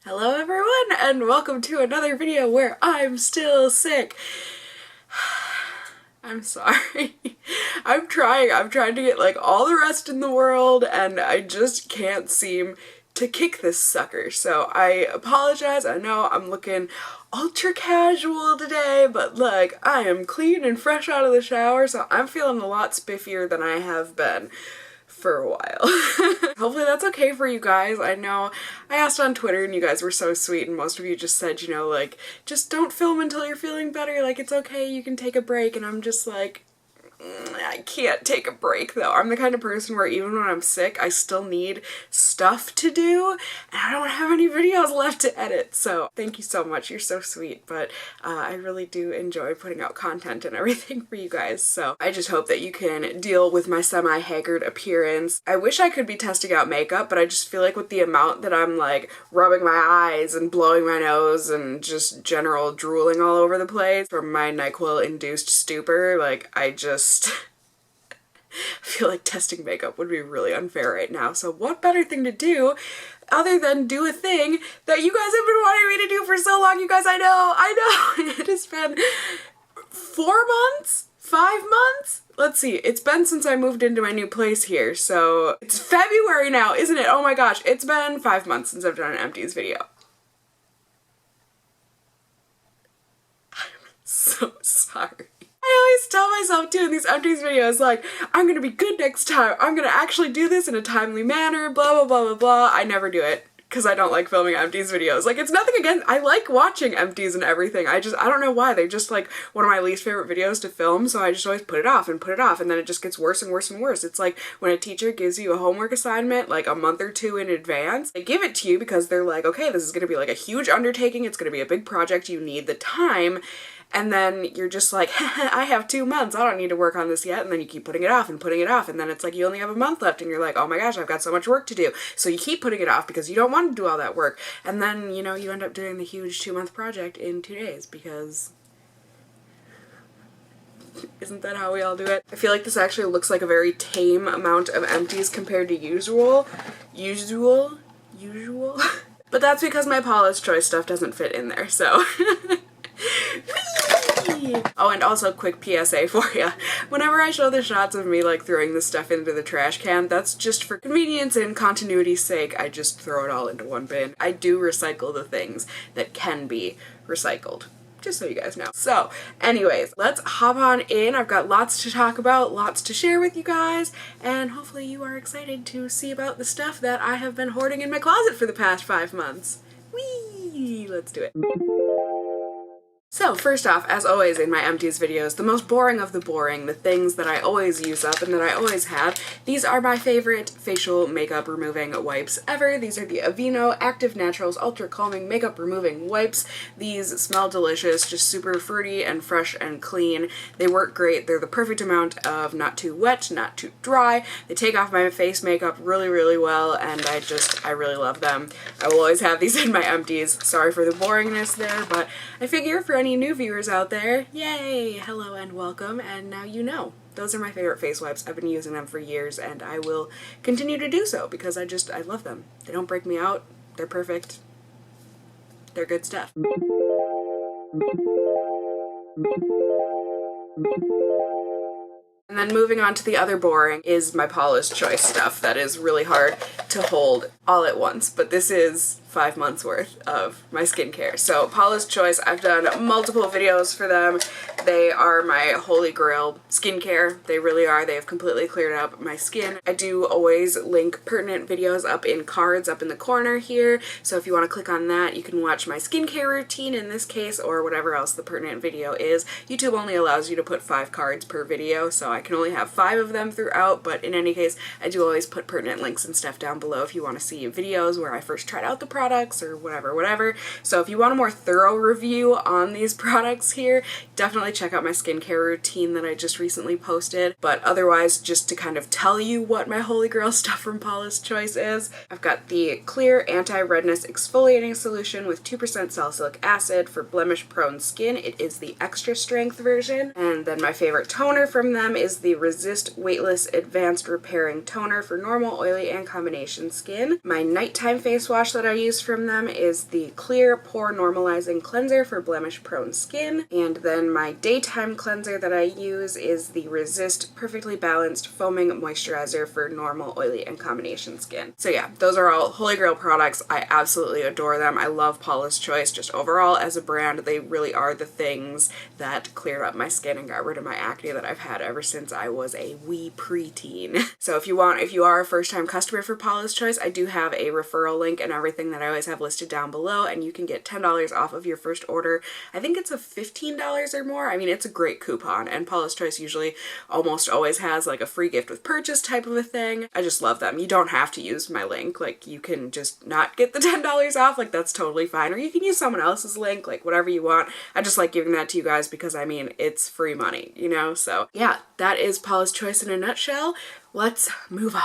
Hello everyone, and welcome to another video where I'm still sick. I'm sorry. I'm trying to get like all the rest in the world, and I just can't seem to kick this sucker. So I apologize. I know I'm looking ultra casual today, but look, I am clean and fresh out of the shower, so I'm feeling a lot spiffier than I have been for a while. Hopefully that's okay for you guys. I know I asked on Twitter and you guys were so sweet, and most of you just said, you know, like, just don't film until you're feeling better, like it's okay, you can take a break, and I'm just like, I can't take a break though. I'm the kind of person where even when I'm sick, I still need stuff to do, and I don't have any videos left to edit. So thank you so much. You're so sweet, but I really do enjoy putting out content and everything for you guys. So I just hope that you can deal with my semi-haggard appearance. I wish I could be testing out makeup, but I just feel like with the amount that I'm like rubbing my eyes and blowing my nose and just general drooling all over the place from my NyQuil-induced stupor, like I feel like testing makeup would be really unfair right now. So what better thing to do other than do a thing that you guys have been wanting me to do for so long, you guys. I know. It has been 4 months? 5 months? Let's see, it's been since I moved into my new place here, so it's February now, isn't it? Oh my gosh, it's been 5 months since I've done an Empties video. I'm so sorry. I always tell myself too in these Empties videos, like, I'm gonna be good next time, I'm gonna actually do this in a timely manner, blah blah blah blah blah. I never do it because I don't like filming Empties videos. Like, it's nothing against, I like watching Empties and everything, I don't know why, they're just like one of my least favorite videos to film, so I just always put it off, and then it just gets worse and worse and worse. It's like when a teacher gives you a homework assignment like a month or two in advance. They give it to you because they're like, okay, this is gonna be like a huge undertaking, it's gonna be a big project, you need the time. And then you're just like, I have 2 months, I don't need to work on this yet, and then you keep putting it off, and then it's like you only have a month left, and you're like, oh my gosh, I've got so much work to do. So you keep putting it off because you don't want to do all that work, and then, you know, you end up doing the huge 2-month project in 2 days, because isn't that how we all do it? I feel like this actually looks like a very tame amount of Empties compared to usual. But that's because my Paula's Choice stuff doesn't fit in there, so. Oh, and also quick PSA for you. Whenever I show the shots of me like throwing this stuff into the trash can, that's just for convenience and continuity's sake. I just throw it all into one bin. I do recycle the things that can be recycled. Just so you guys know. So anyways, let's hop on in. I've got lots to talk about, lots to share with you guys, and hopefully you are excited to see about the stuff that I have been hoarding in my closet for the past 5 months. Whee! Let's do it. So first off, as always in my Empties videos, the most boring of the boring, the things that I always use up and that I always have, these are my favorite facial makeup removing wipes ever. These are the Aveeno Active Naturals Ultra Calming Makeup Removing Wipes. These smell delicious, just super fruity and fresh and clean. They work great. They're the perfect amount of not too wet, not too dry. They take off my face makeup really, really well, and I really love them. I will always have these in my Empties. Sorry for the boringness there, but I figure for any new viewers out there, yay, hello and welcome, and now you know. Those are my favorite face wipes. I've been using them for years, and I will continue to do so because I love them. They don't break me out. They're perfect. They're good stuff. And then moving on to the other boring is my Paula's Choice stuff that is really hard to hold all at once, but this is 5 months worth of my skincare. So Paula's Choice, I've done multiple videos for them. They are my holy grail skincare. They really are. They have completely cleared up my skin. I do always link pertinent videos up in cards up in the corner here, so if you want to click on that, you can watch my skincare routine in this case, or whatever else the pertinent video is. YouTube only allows you to put 5 cards per video, so I can only have 5 of them throughout, but in any case, I do always put pertinent links and stuff down below if you want to see videos where I first tried out the products or whatever. So if you want a more thorough review on these products here, definitely check out my skincare routine that I just recently posted. But otherwise, just to kind of tell you what my holy grail stuff from Paula's Choice is, I've got the clear anti-redness exfoliating solution with 2% salicylic acid for blemish-prone skin. It is the extra strength version. And then my favorite toner from them is the Resist Weightless Advanced Repairing Toner for normal, oily, and combination combination skin. My nighttime face wash that I use from them is the Clear Pore Normalizing Cleanser for blemish prone skin. And then my daytime cleanser that I use is the Resist Perfectly Balanced Foaming Moisturizer for normal, oily, and combination skin. So yeah, those are all holy grail products. I absolutely adore them. I love Paula's Choice. Just overall as a brand, they really are the things that cleared up my skin and got rid of my acne that I've had ever since I was a wee preteen. So if you are a first-time customer for Paula's Choice, I do have a referral link and everything that I always have listed down below, and you can get $10 off of your first order. I think it's a $15 or more. I mean, it's a great coupon, and Paula's Choice usually almost always has like a free gift with purchase type of a thing. I just love them. You don't have to use my link. Like, you can just not get the $10 off. Like, that's totally fine. Or you can use someone else's link, like whatever you want. I just like giving that to you guys because, I mean, it's free money, you know? So yeah, that is Paula's Choice in a nutshell. Let's move on.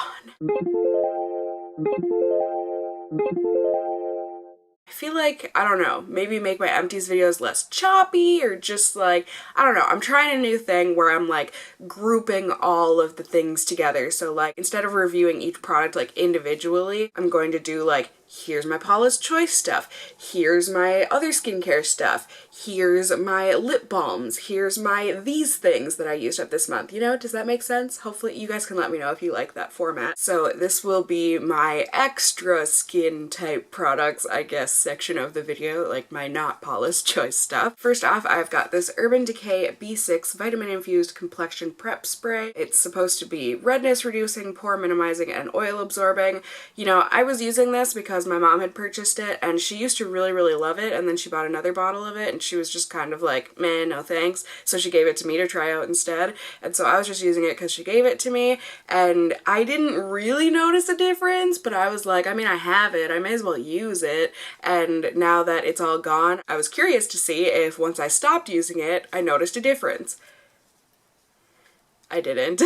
I feel like, I don't know, maybe make my Empties videos less choppy, or just like, I don't know, I'm trying a new thing where I'm like grouping all of the things together. So like, instead of reviewing each product like individually, I'm going to do like, here's my Paula's Choice stuff, here's my other skincare stuff, here's my lip balms, here's my these things that I used up this month. You know, does that make sense? Hopefully you guys can let me know if you like that format. So this will be my extra skin type products, I guess, section of the video, like my not Paula's Choice stuff. First off, I've got this Urban Decay B6 vitamin infused complexion prep spray. It's supposed to be redness reducing, pore minimizing, and oil absorbing. You know, I was using this because my mom had purchased it and she used to really love it, and then she bought another bottle of it and she was just kind of like, meh, no thanks. So she gave it to me to try out instead, and so I was just using it because she gave it to me, and I didn't really notice a difference, but I was like, I mean, I have it, I may as well use it. And now that it's all gone, I was curious to see if once I stopped using it, I noticed a difference. I didn't.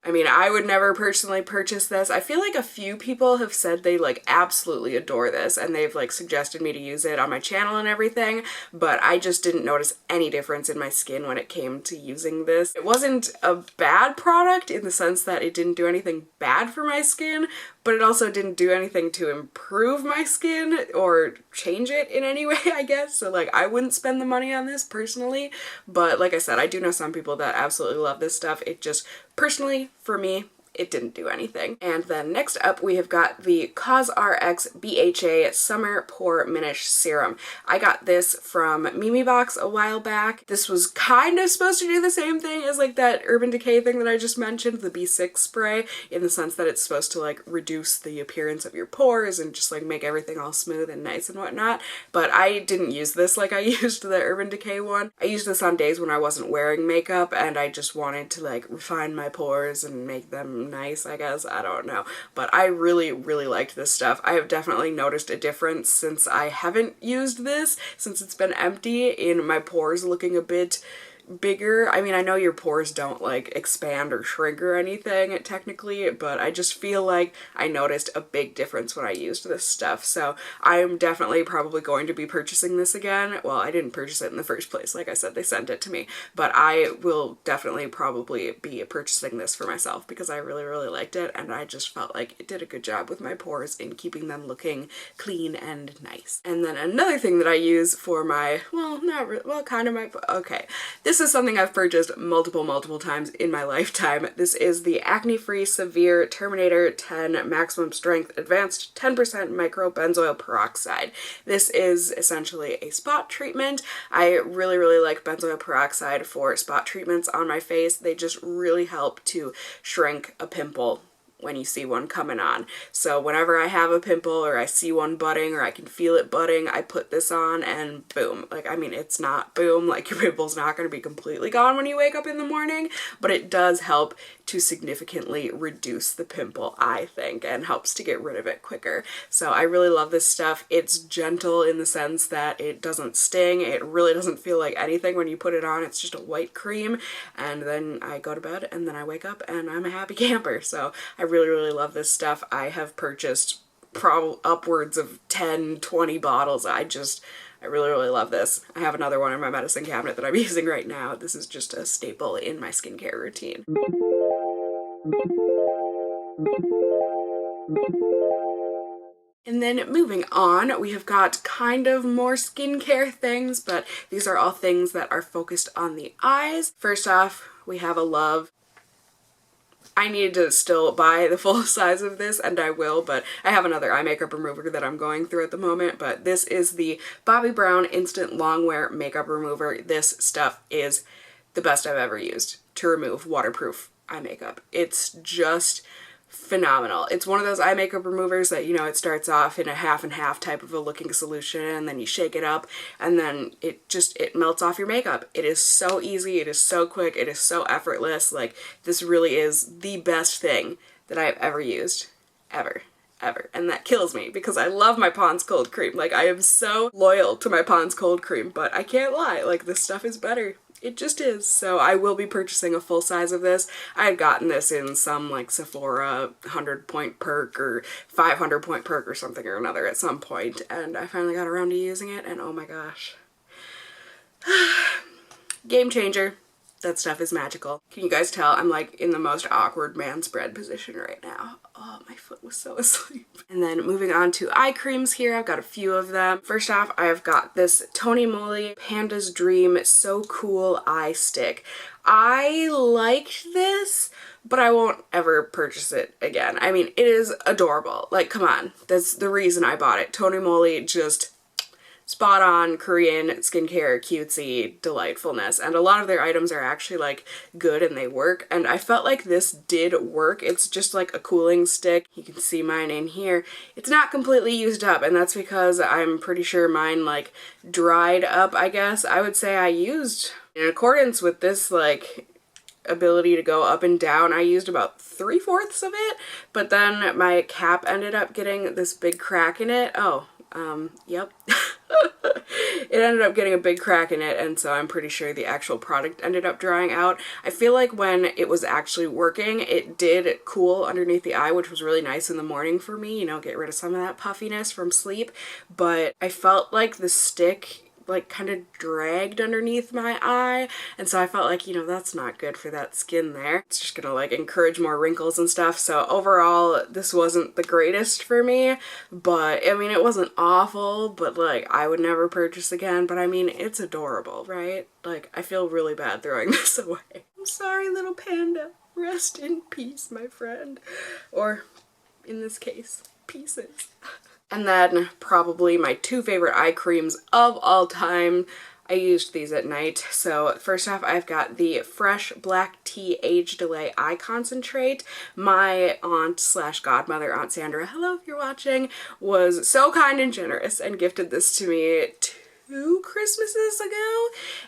I mean, I would never personally purchase this. I feel like a few people have said they like absolutely adore this and they've like suggested me to use it on my channel and everything, but I just didn't notice any difference in my skin when it came to using this. It wasn't a bad product in the sense that it didn't do anything bad for my skin, but it also didn't do anything to improve my skin or change it in any way, I guess. So like, I wouldn't spend the money on this personally, but like I said, I do know some people that absolutely love this stuff. It just, personally, for me, it didn't do anything. And then next up we have got the COSRX BHA Summer Pore Minish Serum. I got this from Mimi Box a while back. This was kind of supposed to do the same thing as like that Urban Decay thing that I just mentioned, the B6 spray, in the sense that it's supposed to like reduce the appearance of your pores and just like make everything all smooth and nice and whatnot. But I didn't use this like I used the Urban Decay one. I used this on days when I wasn't wearing makeup and I just wanted to like refine my pores and make them nice, I guess. I don't know. But I really liked this stuff. I have definitely noticed a difference since I haven't used this, since it's been empty, in my pores looking a bit bigger. I mean, I know your pores don't like expand or shrink or anything technically, but I just feel like I noticed a big difference when I used this stuff. So I'm definitely probably going to be purchasing this again. Well, I didn't purchase it in the first place. Like I said, they sent it to me, but I will definitely probably be purchasing this for myself because I really liked it, and I just felt like it did a good job with my pores in keeping them looking clean and nice. And then another thing that I use for my, well, not really, well, kind of my, okay, this is something I've purchased multiple times in my lifetime. This is the Acne-Free Severe Terminator 10 Maximum Strength Advanced 10% Micro Benzoyl Peroxide. This is essentially a spot treatment. I really like benzoyl peroxide for spot treatments on my face. They just really help to shrink a pimple when you see one coming on. So whenever I have a pimple or I see one budding or I can feel it budding, I put this on and boom. Like, I mean, it's not boom, like your pimple's not going to be completely gone when you wake up in the morning, but it does help to significantly reduce the pimple, I think, and helps to get rid of it quicker. So I really love this stuff. It's gentle in the sense that it doesn't sting. It really doesn't feel like anything when you put it on. It's just a white cream, and then I go to bed and then I wake up and I'm a happy camper. So I really love this stuff. I have purchased probably upwards of 10-20 bottles. I really love this. I have another one in my medicine cabinet that I'm using right now. This is just a staple in my skincare routine. And then moving on, we have got kind of more skincare things, but these are all things that are focused on the eyes. First off, we have a love. I need to still buy the full size of this, and I will, but I have another eye makeup remover that I'm going through at the moment, but this is the Bobbi Brown Instant Longwear Makeup Remover. This stuff is the best I've ever used to remove waterproof eye makeup. It's just phenomenal. It's one of those eye makeup removers that, you know, it starts off in a half and half type of a looking solution, and then you shake it up, and then it melts off your makeup. It is so easy, it is so quick, it is so effortless. Like, this really is the best thing that I have ever used. Ever. And that kills me because I love my Pond's Cold Cream. Like, I am so loyal to my Pond's Cold Cream, but I can't lie, like, this stuff is better. It just is. So I will be purchasing a full size of this. I had gotten this in some like Sephora 100-point perk or 500-point perk or something or another at some point, and I finally got around to using it, and oh my gosh. Game changer. That stuff is magical. Can you guys tell I'm like in the most awkward man spread position right now? Oh, my foot was so asleep. And then moving on to eye creams here, I've got a few of them. First off, I've got this Tony Moly Panda's Dream So Cool Eye Stick. I liked this, but I won't ever purchase it again. I mean, it is adorable. Like, come on. That's the reason I bought it. Tony Moly, just spot on Korean skincare cutesy delightfulness, and a lot of their items are actually like good and they work, and I felt like this did work. It's just like a cooling stick. You can see mine in here. It's not completely used up, and that's because I'm pretty sure mine like dried up, I guess. I would say I used, in accordance with this like ability to go up and down, I used about 3/4 of it, but then my cap ended up getting this big crack in it. Yep. It ended up getting a big crack in it, and so I'm pretty sure the actual product ended up drying out. I feel like when it was actually working, it did cool underneath the eye, which was really nice in the morning for me, you know, get rid of some of that puffiness from sleep, but I felt like the stick like kind of dragged underneath my eye, and so I felt like, you know, that's not good for that skin there. It's just gonna like encourage more wrinkles and stuff. So overall, this wasn't the greatest for me, but I mean, it wasn't awful, but like I would never purchase again. But I mean, it's adorable, right? Like, I feel really bad throwing this away. I'm sorry, little panda. Rest in peace, my friend. Or in this case, pieces. And then probably my two favorite eye creams of all time. I used these at night. So first off, I've got the Fresh Black Tea Age Delay Eye Concentrate. My aunt slash godmother, Aunt Sandra, hello if you're watching, was so kind and generous and gifted this to me 2 Christmases ago.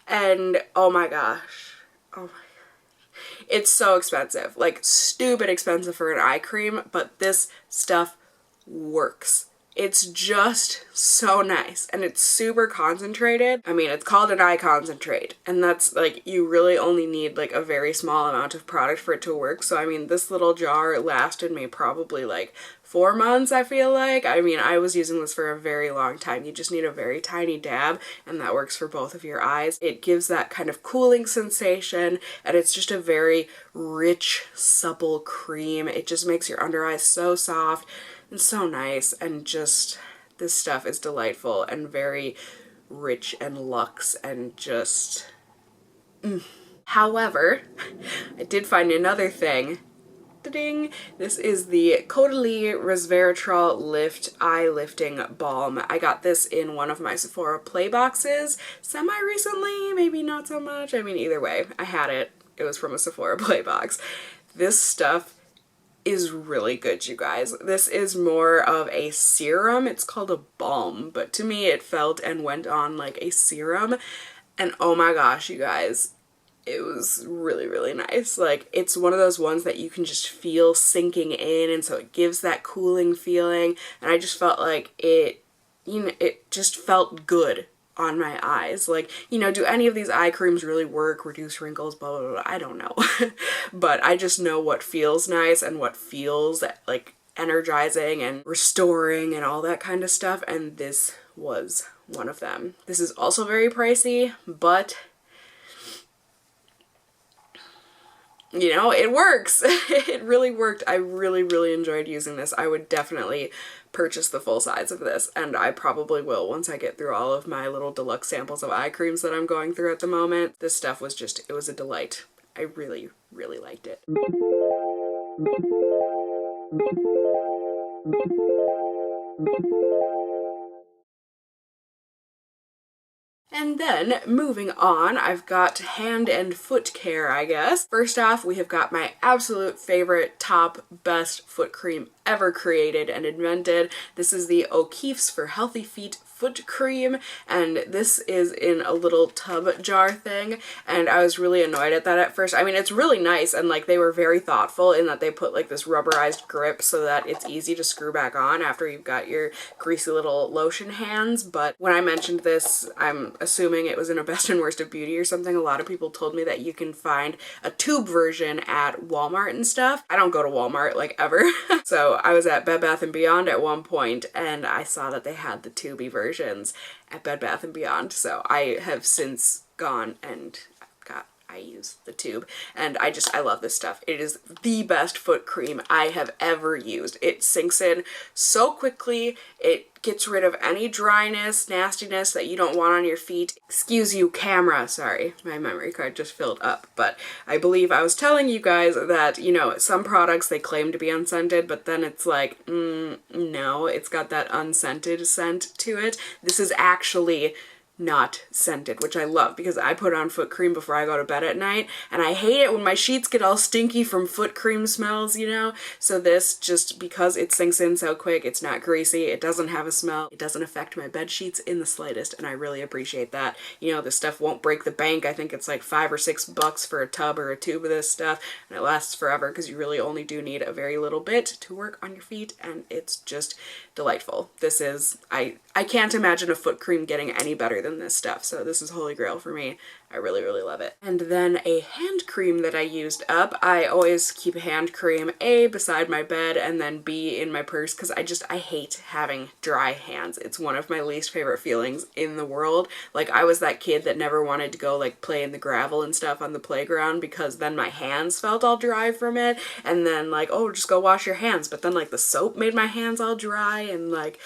And oh my gosh. Oh my gosh. It's so expensive. Like, stupid expensive for an eye cream, but this stuff works. It's just so nice, and it's super concentrated. I mean, it's called an eye concentrate, and that's like, you really only need like a very small amount of product for it to work. So I mean, this little jar lasted me probably like 4 months, I feel like. I mean, I was using this for a very long time. You just need a very tiny dab, and that works for both of your eyes. It gives that kind of cooling sensation, and it's just a very rich, supple cream. It just makes your under eyes so soft and so nice, and just, this stuff is delightful and very rich and luxe and just However, I did find another thing. Ta-ding! This is the Caudalie Resveratrol Lift Eye Lifting Balm. I got this in one of my Sephora play boxes semi-recently, maybe not so much. I mean, either way, I had it. It was from a Sephora play box. This stuff is really good, you guys. This is more of a serum. It's called a balm, but to me it felt and went on like a serum, and oh my gosh, you guys, it was really, really nice. Like, it's one of those ones that you can just feel sinking in, and so it gives that cooling feeling, and I just felt like it, you know, it just felt good on my eyes. Like, you know, do any of these eye creams really work, reduce wrinkles, blah, blah, blah, I don't know. But I just know what feels nice and what feels like energizing and restoring and all that kind of stuff, and this was one of them. This is also very pricey, but you know, it works. It really worked. I really, really enjoyed using this. I would definitely purchase the full size of this, and I probably will once I get through all of my little deluxe samples of eye creams that I'm going through at the moment. This stuff was just, it was a delight. I really, really liked it. And then, moving on, I've got hand and foot care, I guess. First off, we have got my absolute favorite, top, best foot cream ever created and invented. This is the O'Keeffe's for Healthy Feet foot cream, and this is in a little tub jar thing, and I was really annoyed at that at first. I mean, it's really nice, and like they were very thoughtful in that they put like this rubberized grip so that it's easy to screw back on after you've got your greasy little lotion hands. But when I mentioned this, I'm assuming it was in a Best and Worst of Beauty or something, a lot of people told me that you can find a tube version at Walmart and stuff. I don't go to Walmart like ever. So I was at Bed Bath & Beyond at one point and I saw that they had the tubey versions at Bed Bath & Beyond. So I have since gone and I use the tube, and I love this stuff. It is the best foot cream I have ever used. It sinks in so quickly. It gets rid of any dryness, nastiness that you don't want on your feet. Excuse you, camera. Sorry, my memory card just filled up. But I believe I was telling you guys that, you know, some products they claim to be unscented, but then it's like, no, it's got that unscented scent to it. This is actually not scented, which I love because I put on foot cream before I go to bed at night, and I hate it when my sheets get all stinky from foot cream smells, you know? So this, just because it sinks in so quick, it's not greasy, it doesn't have a smell, it doesn't affect my bed sheets in the slightest, and I really appreciate that. You know, this stuff won't break the bank. I think it's like $5 or $6 for a tub or a tube of this stuff, and it lasts forever because you really only do need a very little bit to work on your feet, and it's just delightful. This is, I can't imagine a foot cream getting any better than this stuff, so this is holy grail for me. I really, really love it. And then a hand cream that I used up. I always keep a hand cream A beside my bed and then B in my purse because I hate having dry hands. It's one of my least favorite feelings in the world. Like, I was that kid that never wanted to go like play in the gravel and stuff on the playground because then my hands felt all dry from it, and then like, oh, just go wash your hands, but then like the soap made my hands all dry, and like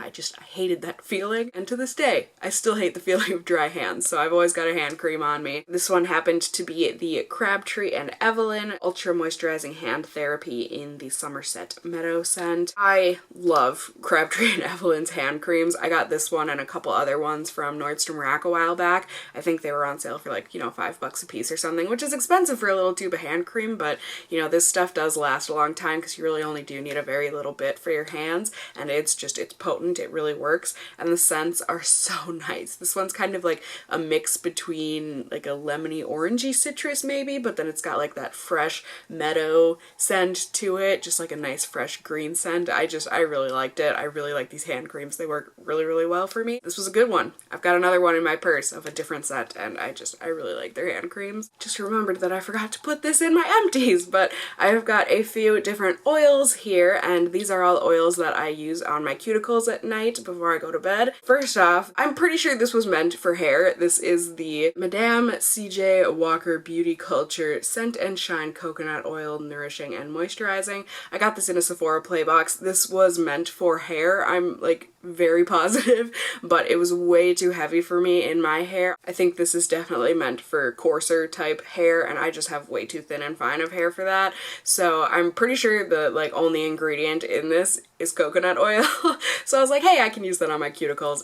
I hated that feeling, and to this day, I still hate the feeling of dry hands, so I've always got a hand cream on me. This one happened to be the Crabtree and Evelyn Ultra Moisturizing Hand Therapy in the Somerset Meadow scent. I love Crabtree and Evelyn's hand creams. I got this one and a couple other ones from Nordstrom Rack a while back. I think they were on sale for like, you know, $5 a piece or something, which is expensive for a little tube of hand cream, but, you know, this stuff does last a long time because you really only do need a very little bit for your hands, and it's potent. It really works, and the scents are so nice. This one's kind of like a mix between like a lemony orangey citrus maybe, but then it's got like that fresh meadow scent to it, just like a nice fresh green scent. I really liked it. I really like these hand creams. They work really, really well for me. This was a good one. I've got another one in my purse of a different scent, and I really like their hand creams. Just remembered that I forgot to put this in my empties, but I have got a few different oils here, and these are all oils that I use on my cuticles at night before I go to bed. First off, I'm pretty sure this was meant for hair. This is the Madame C.J. Walker Beauty Culture Scent and Shine Coconut Oil, Nourishing and Moisturizing. I got this in a Sephora play box. This was meant for hair. I'm like very positive, but it was way too heavy for me in my hair. I think this is definitely meant for coarser type hair, and I just have way too thin and fine of hair for that. So I'm pretty sure the like only ingredient in this is coconut oil. So I was like, hey, I can use that on my cuticles.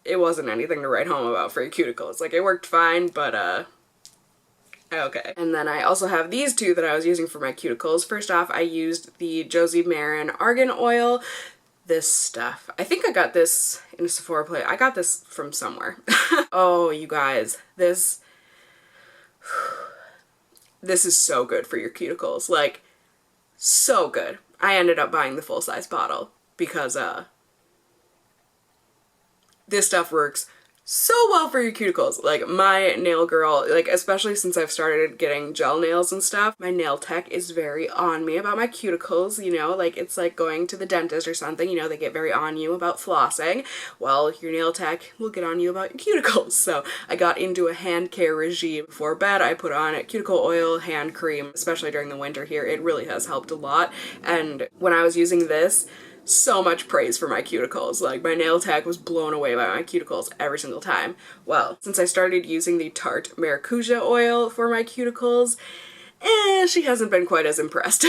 It wasn't anything to write home about for your cuticles. Like, it worked fine, but okay. And then I also have these two that I was using for my cuticles. First off, I used the Josie Maran Argan Oil. This stuff, I think I got this in a Sephora play. I got this from somewhere. Oh, you guys, this is so good for your cuticles. Like, so good. I ended up buying the full-size bottle because this stuff works so well for your cuticles. Like, my nail girl, like, especially since I've started getting gel nails and stuff, my nail tech is very on me about my cuticles, you know, like, it's like going to the dentist or something, you know, they get very on you about flossing. Well, your nail tech will get on you about your cuticles. So I got into a hand care regime before bed. I put on cuticle oil, hand cream, especially during the winter here. It really has helped a lot. And when I was using this, so much praise for my cuticles. Like, my nail tech was blown away by my cuticles every single time. Well, since I started using the Tarte Maracuja oil for my cuticles, she hasn't been quite as impressed.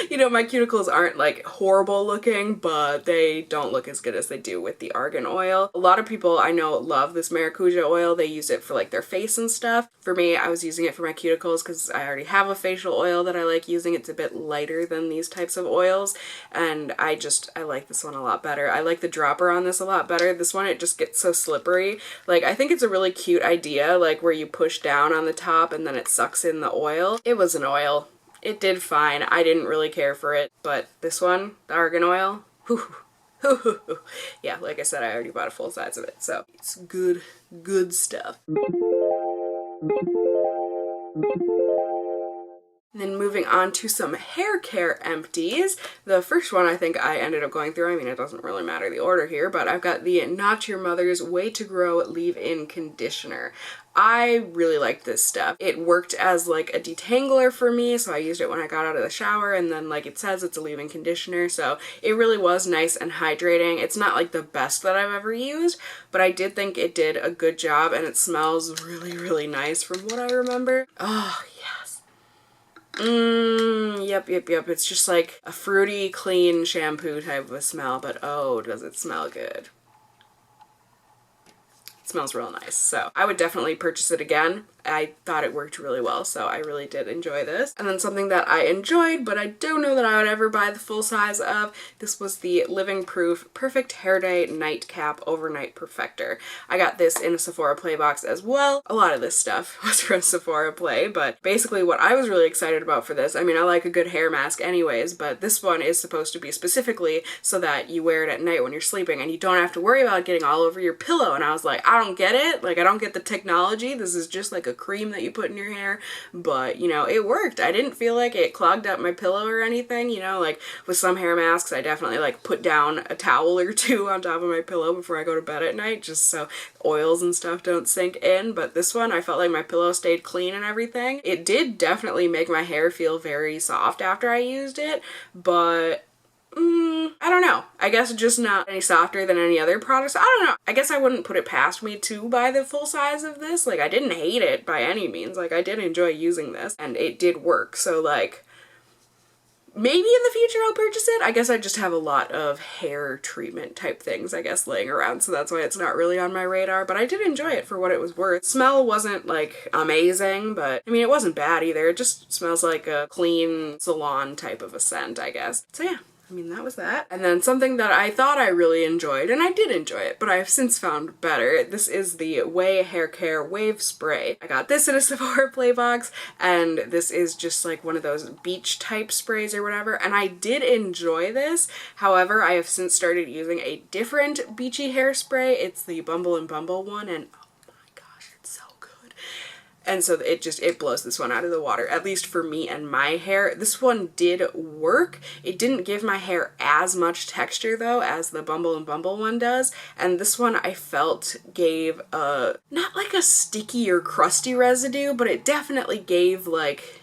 You know, my cuticles aren't like horrible looking, but they don't look as good as they do with the argan oil. A lot of people I know love this Maracuja oil. They use it for like their face and stuff. For me, I was using it for my cuticles because I already have a facial oil that I like using. It's a bit lighter than these types of oils, and I like this one a lot better. I like the dropper on this a lot better. This one, it just gets so slippery. Like, I think it's a really cute idea, like where you push down on the top and then it sucks in the oil. It was an oil. It did fine. I didn't really care for it, but this one, the argan oil, yeah, like I said, I already bought a full size of it, so it's good, good stuff. And then moving on to some hair care empties. The first one I think I ended up going through, I mean, it doesn't really matter the order here, but I've got the Not Your Mother's Way to Grow Leave-In Conditioner. I really liked this stuff. It worked as like a detangler for me, so I used it when I got out of the shower, and then like it says it's a leave-in conditioner, so it really was nice and hydrating. It's not like the best that I've ever used, but I did think it did a good job, and it smells really, really nice from what I remember. Oh, yes. Yep. It's just like a fruity, clean shampoo type of a smell, but oh, does it smell good. It smells real nice, so I would definitely purchase it again. I thought it worked really well, so I really did enjoy this. And then something that I enjoyed, but I don't know that I would ever buy the full size of, this was the Living Proof Perfect Hair Day Nightcap Overnight Perfector. I got this in a Sephora Play box as well. A lot of this stuff was from Sephora Play, but basically what I was really excited about for this, I mean, I like a good hair mask anyways, but this one is supposed to be specifically so that you wear it at night when you're sleeping and you don't have to worry about it getting all over your pillow. And I was like, I don't get it. Like, I don't get the technology. This is just like a cream that you put in your hair, but you know, it worked. I didn't feel like it clogged up my pillow or anything, you know, like with some hair masks I definitely like put down a towel or two on top of my pillow before I go to bed at night just so oils and stuff don't sink in, but this one I felt like my pillow stayed clean and everything. It did definitely make my hair feel very soft after I used it, but I don't know. I guess just not any softer than any other products. I don't know. I guess I wouldn't put it past me to buy the full size of this. Like, I didn't hate it by any means. Like, I did enjoy using this and it did work. So like, maybe in the future I'll purchase it. I guess I just have a lot of hair treatment type things, I guess, laying around, so that's why it's not really on my radar, but I did enjoy it for what it was worth. Smell wasn't like amazing, but I mean, it wasn't bad either. It just smells like a clean salon type of a scent, I guess. So yeah. I mean, that was that. And then something that I thought I really enjoyed, and I did enjoy it, but I have since found better. This is the Way Hair Care Wave Spray. I got this in a Sephora Play box, and this is just like one of those beach type sprays or whatever, and I did enjoy this. However, I have since started using a different beachy hairspray. It's the Bumble and Bumble one, and oh my gosh, it's so good. And so it blows this one out of the water, at least for me and my hair. This one did work. It didn't give my hair as much texture though as the Bumble and Bumble one does. And this one I felt gave not like a sticky or crusty residue, but it definitely gave like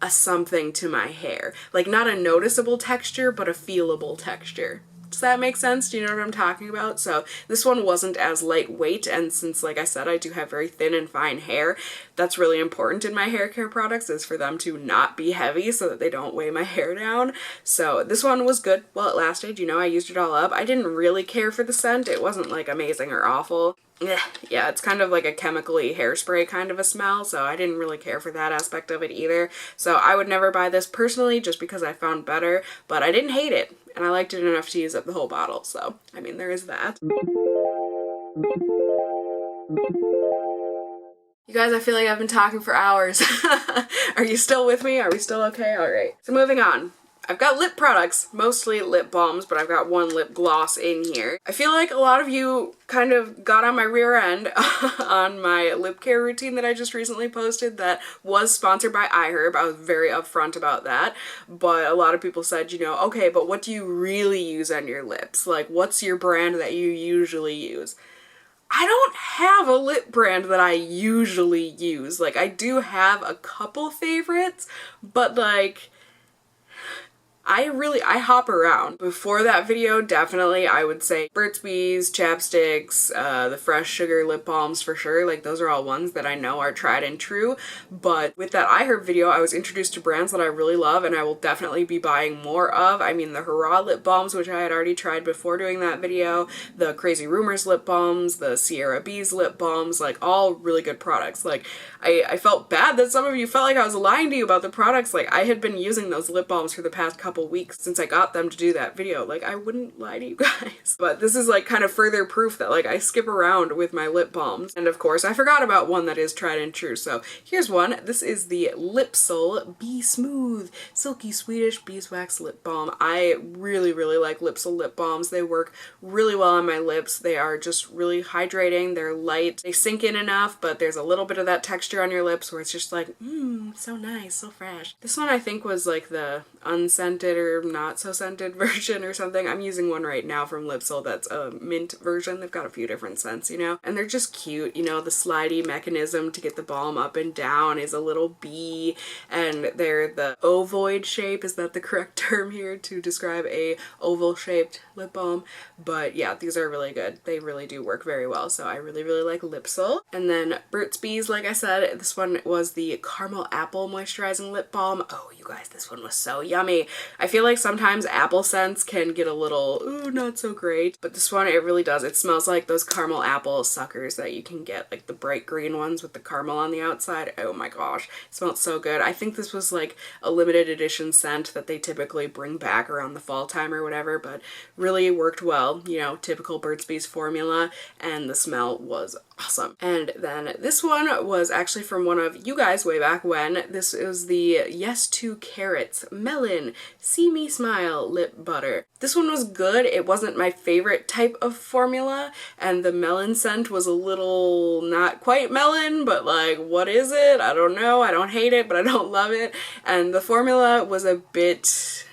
a something to my hair. Like, not a noticeable texture, but a feelable texture. Does that make sense? Do you know what I'm talking about? So this one wasn't as lightweight, and since, like I said, I do have very thin and fine hair, that's really important in my hair care products, is for them to not be heavy so that they don't weigh my hair down. So this one was good while it lasted. You know, I used it all up. I didn't really care for the scent. It wasn't like amazing or awful. Yeah, it's kind of like a chemically hairspray kind of a smell, so I didn't really care for that aspect of it either. So I would never buy this personally just because I found better, but I didn't hate it, and I liked it enough to use up the whole bottle, so I mean, there is that. You guys, I feel like I've been talking for hours. Are you still with me? Are we still okay? All right. So moving on. I've got lip products, mostly lip balms, but I've got one lip gloss in here. I feel like a lot of you kind of got on my rear end on my lip care routine that I just recently posted that was sponsored by iHerb. I was very upfront about that, but a lot of people said, you know, okay, but what do you really use on your lips? Like, what's your brand that you usually use? I don't have a lip brand that I usually use. Like, I do have a couple favorites, but like, I hop around. Before that video, definitely I would say Burt's Bees, chapsticks, the Fresh Sugar lip balms for sure. Like, those are all ones that I know are tried and true. But with that iHerb video, I was introduced to brands that I really love and I will definitely be buying more of. I mean, the Hurrah lip balms, which I had already tried before doing that video, the Crazy Rumors lip balms, the Sierra Bees lip balms, like, all really good products. Like, I felt bad that some of you felt like I was lying to you about the products. Like, I had been using those lip balms for the past couple weeks since I got them to do that video. Like, I wouldn't lie to you guys. But this is like kind of further proof that like I skip around with my lip balms. And of course I forgot about one that is tried and true. So here's one. This is the Lipsol Be Smooth Silky Swedish Beeswax Lip Balm. I really like Lipsol lip balms. They work really well on my lips. They are just really hydrating. They're light. They sink in enough, but there's a little bit of that texture on your lips where it's just like, so nice, so fresh. This one I think was like the unscented or not so scented version or something. I'm using one right now from Lipsol that's a mint version. They've got a few different scents, you know, and they're just cute. You know, the slidey mechanism to get the balm up and down is a little bee, and they're the ovoid shape. Is that the correct term here to describe a oval shaped lip balm? But yeah, these are really good. They really do work very well. So I really like Lipsol. And then Burt's Bees, like I said, this one was the Caramel Apple Moisturizing Lip Balm. Oh, you guys, this one was so yummy. I feel like sometimes apple scents can get a little, ooh, not so great. But this one, it really does. It smells like those caramel apple suckers that you can get, like the bright green ones with the caramel on the outside. Oh my gosh, it smells so good. I think this was like a limited edition scent that they typically bring back around the fall time or whatever, but really worked well, you know, typical Burt's Bees formula, and the smell was awesome. And then this one was actually from one of you guys way back when. This is the Yes to Carrots Melon See Me Smile Lip Butter. This one was good. It wasn't my favorite type of formula, and the melon scent was a little not quite melon, but like, what is it? I don't know. I don't hate it, but I don't love it. And the formula was a bit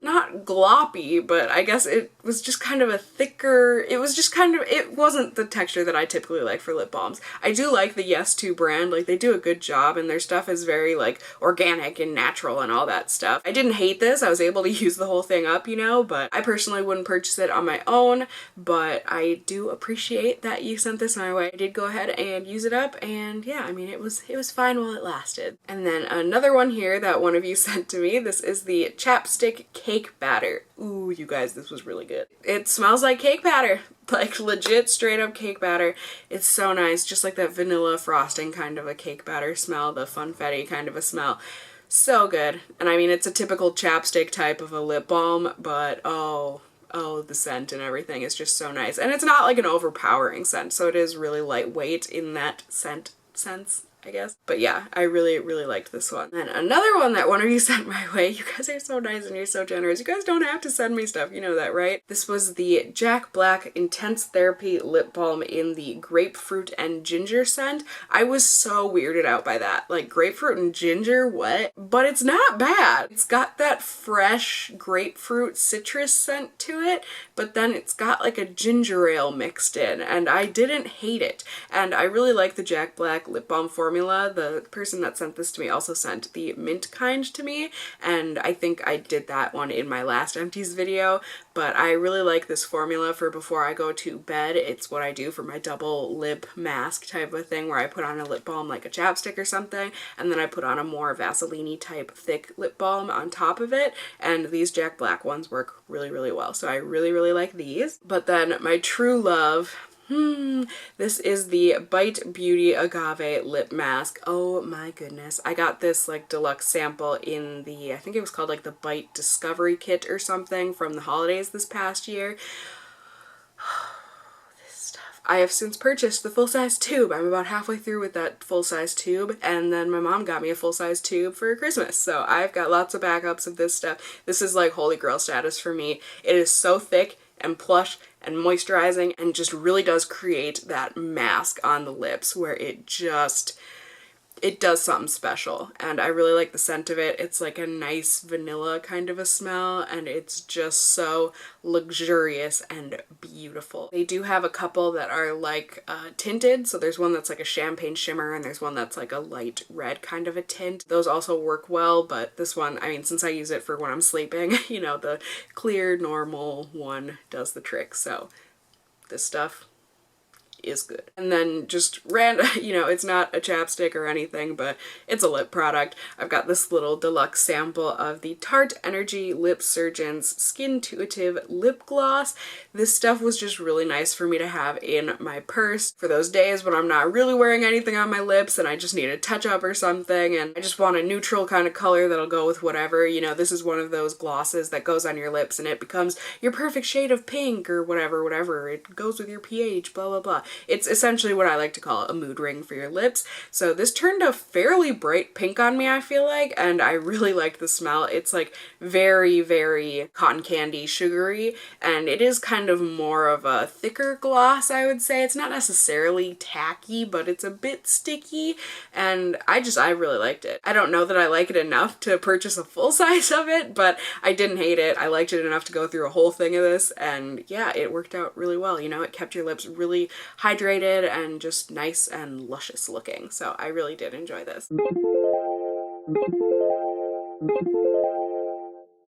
not gloppy, but I guess it was just kind of a thicker, it wasn't the texture that I typically like for lip balms. I do like the Yes To brand, like they do a good job and their stuff is very like organic and natural and all that stuff. I didn't hate this, I was able to use the whole thing up, you know, but I personally wouldn't purchase it on my own, but I do appreciate that you sent this my way. I did go ahead and use it up, and yeah, I mean, it was fine while it lasted. And then another one here that one of you sent to me, this is the Chapstick Cake Batter. Ooh, you guys, this was really good. It smells like cake batter, like legit straight up cake batter. It's so nice, just like that vanilla frosting kind of a cake batter smell, the funfetti kind of a smell. So good. And I mean, it's a typical chapstick type of a lip balm, but oh, the scent and everything is just so nice. And it's not like an overpowering scent, so it is really lightweight in that scent sense, I guess. But yeah, I really liked this one. And another one that one of you sent my way, you guys are so nice and you're so generous. You guys don't have to send me stuff, you know that, right? This was the Jack Black Intense Therapy Lip Balm in the grapefruit and ginger scent. I was so weirded out by that. Like, grapefruit and ginger, what? But it's not bad. It's got that fresh grapefruit citrus scent to it, but then it's got like a ginger ale mixed in, and I didn't hate it. And I really like the Jack Black lip balm formula. The person that sent this to me also sent the mint kind to me, and I think I did that one in my last Empties video, but I really like this formula for before I go to bed. It's what I do for my double lip mask type of thing, where I put on a lip balm like a chapstick or something, and then I put on a more Vaseline-y type thick lip balm on top of it, and these Jack Black ones work really well, so I really like these. But then my true love, this is the Bite Beauty Agave Lip Mask. Oh my goodness. I got this like deluxe sample in the, I think it was called like the Bite Discovery Kit or something from the holidays this past year. I have since purchased the full-size tube. I'm about halfway through with that full-size tube, and then my mom got me a full-size tube for Christmas, so I've got lots of backups of this stuff. This is like holy grail status for me. It is so thick and plush and moisturizing and just really does create that mask on the lips where it does something special, and I really like the scent of it. It's like a nice vanilla kind of a smell, and it's just so luxurious and beautiful. They do have a couple that are like tinted, so there's one that's like a champagne shimmer and there's one that's like a light red kind of a tint. Those also work well, but this one, I mean, since I use it for when I'm sleeping, you know, the clear normal one does the trick, so this stuff is good. And then just random, you know, it's not a chapstick or anything, but it's a lip product. I've got this little deluxe sample of the Tarte Energy Lip Surgeon's Skin Intuitive Lip Gloss. This stuff was just really nice for me to have in my purse for those days when I'm not really wearing anything on my lips and I just need a touch up or something, and I just want a neutral kind of color that'll go with whatever. You know, this is one of those glosses that goes on your lips and it becomes your perfect shade of pink or whatever. It goes with your pH, blah, blah, blah. It's essentially what I like to call a mood ring for your lips. So this turned a fairly bright pink on me, I feel like, and I really liked the smell. It's like very, very cotton candy sugary, and it is kind of more of a thicker gloss, I would say. It's not necessarily tacky, but it's a bit sticky, and I really liked it. I don't know that I like it enough to purchase a full size of it, but I didn't hate it. I liked it enough to go through a whole thing of this, and yeah, it worked out really well. You know, it kept your lips really hydrated and just nice and luscious looking. So I really did enjoy this.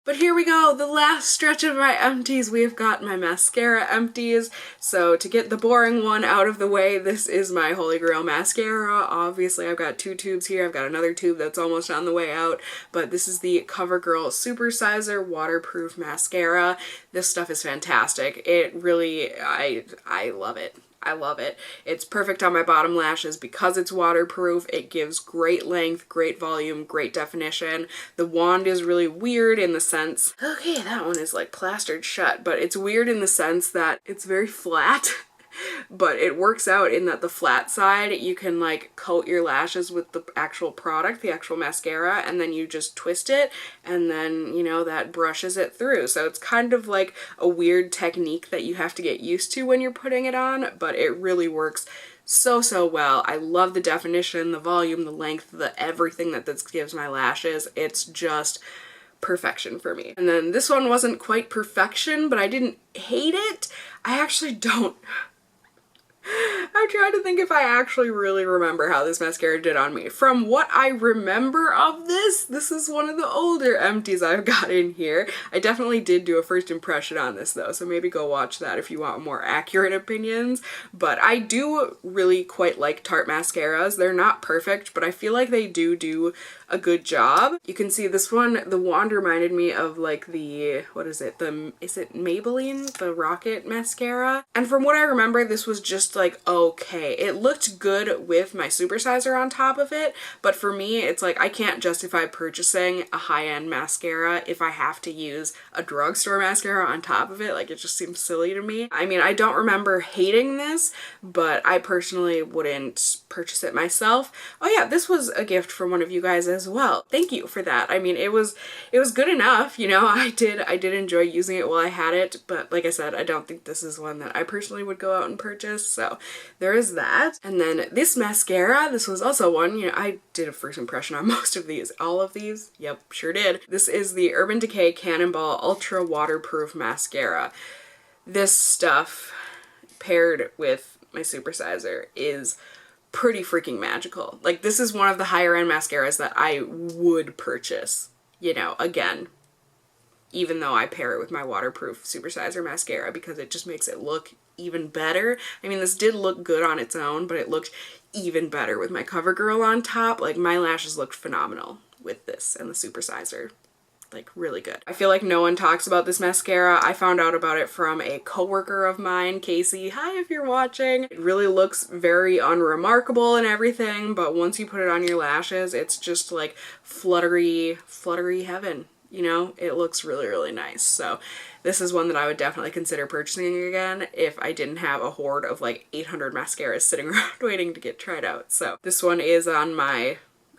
But here we go, the last stretch of my empties. We've got my mascara empties. So to get the boring one out of the way, this is my Holy Grail mascara. Obviously I've got two tubes here. I've got another tube that's almost on the way out, but this is the CoverGirl Supersizer Waterproof Mascara. This stuff is fantastic. It really, I love it. I love it. It's perfect on my bottom lashes because it's waterproof. It gives great length, great volume, great definition. The wand is really weird in the sense, okay, that one is like plastered shut, but it's weird in the sense that it's very flat. But it works out in that the flat side, you can like coat your lashes with the actual product, the actual mascara, and then you just twist it, and then, you know, that brushes it through. So it's kind of like a weird technique that you have to get used to when you're putting it on, but it really works so well. I love the definition, the volume, the length, the everything that this gives my lashes. It's just perfection for me. And then this one wasn't quite perfection, but I didn't hate it. I actually don't. I'm trying to think if I actually really remember how this mascara did on me. From what I remember of this is one of the older empties I've got in here. I definitely did do a first impression on this though, so maybe go watch that if you want more accurate opinions. But I do really quite like Tarte mascaras. They're not perfect, but I feel like they do a good job. You can see this one, the wand reminded me of like the, what is it? Is it Maybelline? The Rocket mascara? And from what I remember, this was just like okay. It looked good with my supersizer on top of it, but for me, it's like I can't justify purchasing a high-end mascara if I have to use a drugstore mascara on top of it. Like, it just seems silly to me. I mean, I don't remember hating this, but I personally wouldn't purchase it myself. Oh yeah, this was a gift from one of you guys as well. Thank you for that. I mean, it was good enough, you know. I did enjoy using it while I had it, but like I said, I don't think this is one that I personally would go out and purchase, so there is that. And then this mascara, this was also one, you know, I did a first impression on most of these. All of these? Yep, sure did. This is the Urban Decay Cannonball Ultra Waterproof Mascara. This stuff, paired with my supersizer, is pretty freaking magical. Like, this is one of the higher end mascaras that I would purchase, you know, again, even though I pair it with my waterproof supersizer mascara because it just makes it look even better. I mean, this did look good on its own, but it looked even better with my CoverGirl on top. Like, my lashes looked phenomenal with this and the supersizer. Like, really good. I feel like no one talks about this mascara. I found out about it from a coworker of mine, Casey. Hi, if you're watching. It really looks very unremarkable and everything, but once you put it on your lashes, it's just like fluttery heaven. you know, it looks really, really nice. So this is one that I would definitely consider purchasing again if I didn't have a hoard of like 800 mascaras sitting around waiting to get tried out. So this one is on my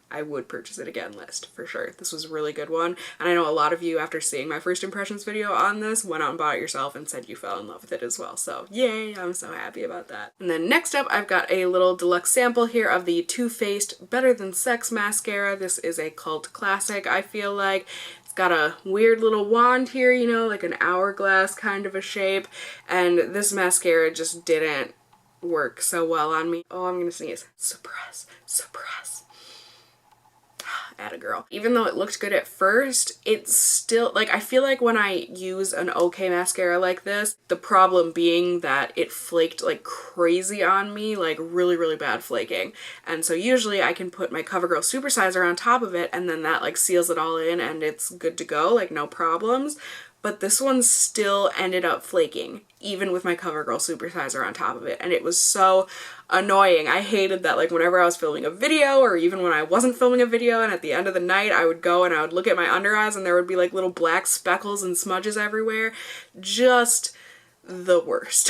I would purchase it again list for sure. This was a really good one. And I know a lot of you, after seeing my first impressions video on this, went out and bought it yourself and said you fell in love with it as well. So yay, I'm so happy about that. And then next up, I've got a little deluxe sample here of the Too Faced Better Than Sex mascara. This is a cult classic, I feel like. It's got a weird little wand here, you know, like an hourglass kind of a shape. And this mascara just didn't work so well on me. Oh, I'm gonna sneeze. Suppress, suppress. Atta girl. Even though it looked good at first, it's still, like, I feel like when I use an okay mascara like this, the problem being that it flaked like crazy on me, like really, really bad flaking. And so usually I can put my CoverGirl Supersizer on top of it and then that like seals it all in and it's good to go, like no problems. But this one still ended up flaking, even with my CoverGirl Supersizer on top of it. And it was so annoying. I hated that, like, whenever I was filming a video, or even when I wasn't filming a video, and at the end of the night, I would go and I would look at my under eyes and there would be like little black speckles and smudges everywhere. Just the worst.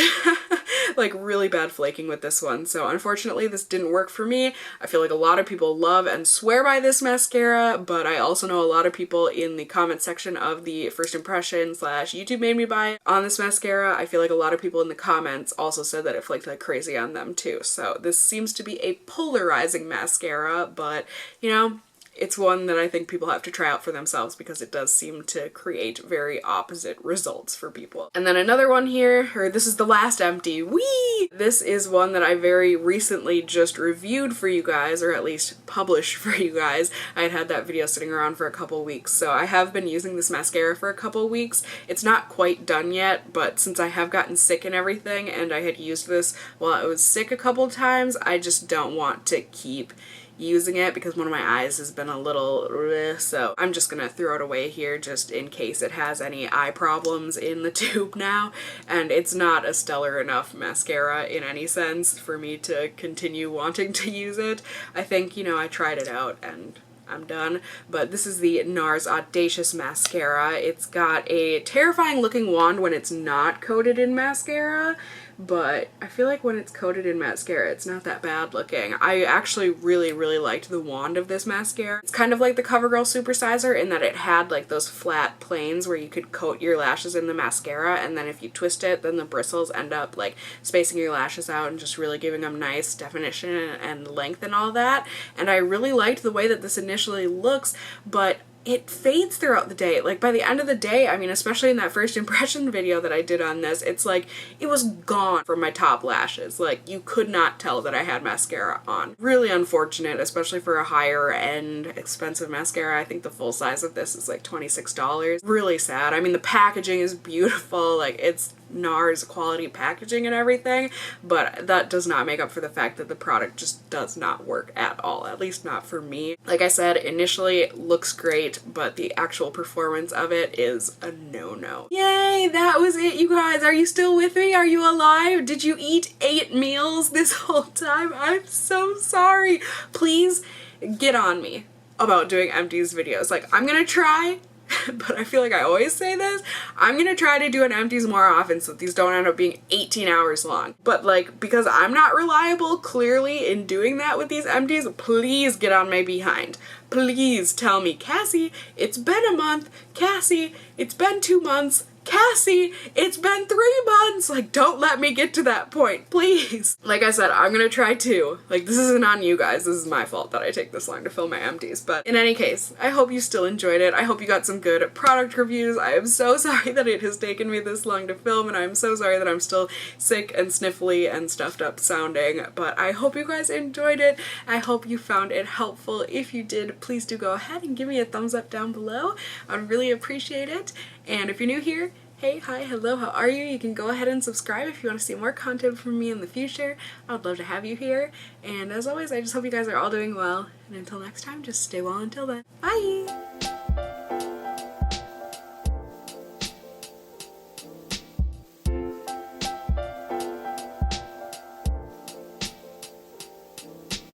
Like really bad flaking with this one. So unfortunately this didn't work for me. I feel like a lot of people love and swear by this mascara, but I also know a lot of people in the comment section of the first impression / YouTube made me buy it on this mascara. I feel like a lot of people in the comments also said that it flaked like crazy on them too. So this seems to be a polarizing mascara, but you know, it's one that I think people have to try out for themselves because it does seem to create very opposite results for people. And then another one here, or this is the last empty. Whee! This is one that I very recently just reviewed for you guys, or at least published for you guys. I had that video sitting around for a couple weeks, so I have been using this mascara for a couple weeks. It's not quite done yet, but since I have gotten sick and everything, and I had used this while I was sick a couple times, I just don't want to keep using it because one of my eyes has been a little so I'm just gonna throw it away here just in case it has any eye problems in the tube now, and it's not a stellar enough mascara in any sense for me to continue wanting to use it. I think, you know, I tried it out and I'm done, but this is the NARS Audacious Mascara. It's got a terrifying looking wand when it's not coated in mascara, but I feel like when it's coated in mascara, it's not that bad looking. I actually really, really liked the wand of this mascara. It's kind of like the CoverGirl Supersizer in that it had like those flat planes where you could coat your lashes in the mascara, and then if you twist it, then the bristles end up like spacing your lashes out and just really giving them nice definition and length and all that. And I really liked the way that this initially looks, but it fades throughout the day. Like by the end of the day, I mean, especially in that first impression video that I did on this, it's like it was gone from my top lashes. Like you could not tell that I had mascara on. Really unfortunate, especially for a higher end expensive mascara. I think the full size of this is like $26. Really sad. I mean, the packaging is beautiful. Like it's NARS quality packaging and everything, but that does not make up for the fact that the product just does not work at all, at least not for me. Like I said, initially it looks great, but the actual performance of it is a no-no. Yay, that was it, you guys. Are you still with me? Are you alive? Did you eat 8 meals this whole time? I'm so sorry. Please get on me about doing Empties videos. Like, I'm gonna try, but I feel like I always say this, I'm gonna try to do an Empties more often so that these don't end up being 18 hours long. But like, because I'm not reliable clearly in doing that with these Empties, please get on my behind. Please tell me, Cassie, it's been a month. Cassie, it's been 2 months. Cassie, it's been 3 months. Like, don't let me get to that point, please. Like I said, I'm gonna try too. Like, this isn't on you guys. This is my fault that I take this long to film my Empties. But in any case, I hope you still enjoyed it. I hope you got some good product reviews. I am so sorry that it has taken me this long to film, and I'm so sorry that I'm still sick and sniffly and stuffed up sounding. But I hope you guys enjoyed it. I hope you found it helpful. If you did, please do go ahead and give me a thumbs up down below. I'd really appreciate it. And if you're new here, hey, hi, hello, how are you? You can go ahead and subscribe if you want to see more content from me in the future. I would love to have you here. And as always, I just hope you guys are all doing well. And until next time, just stay well until then. Bye!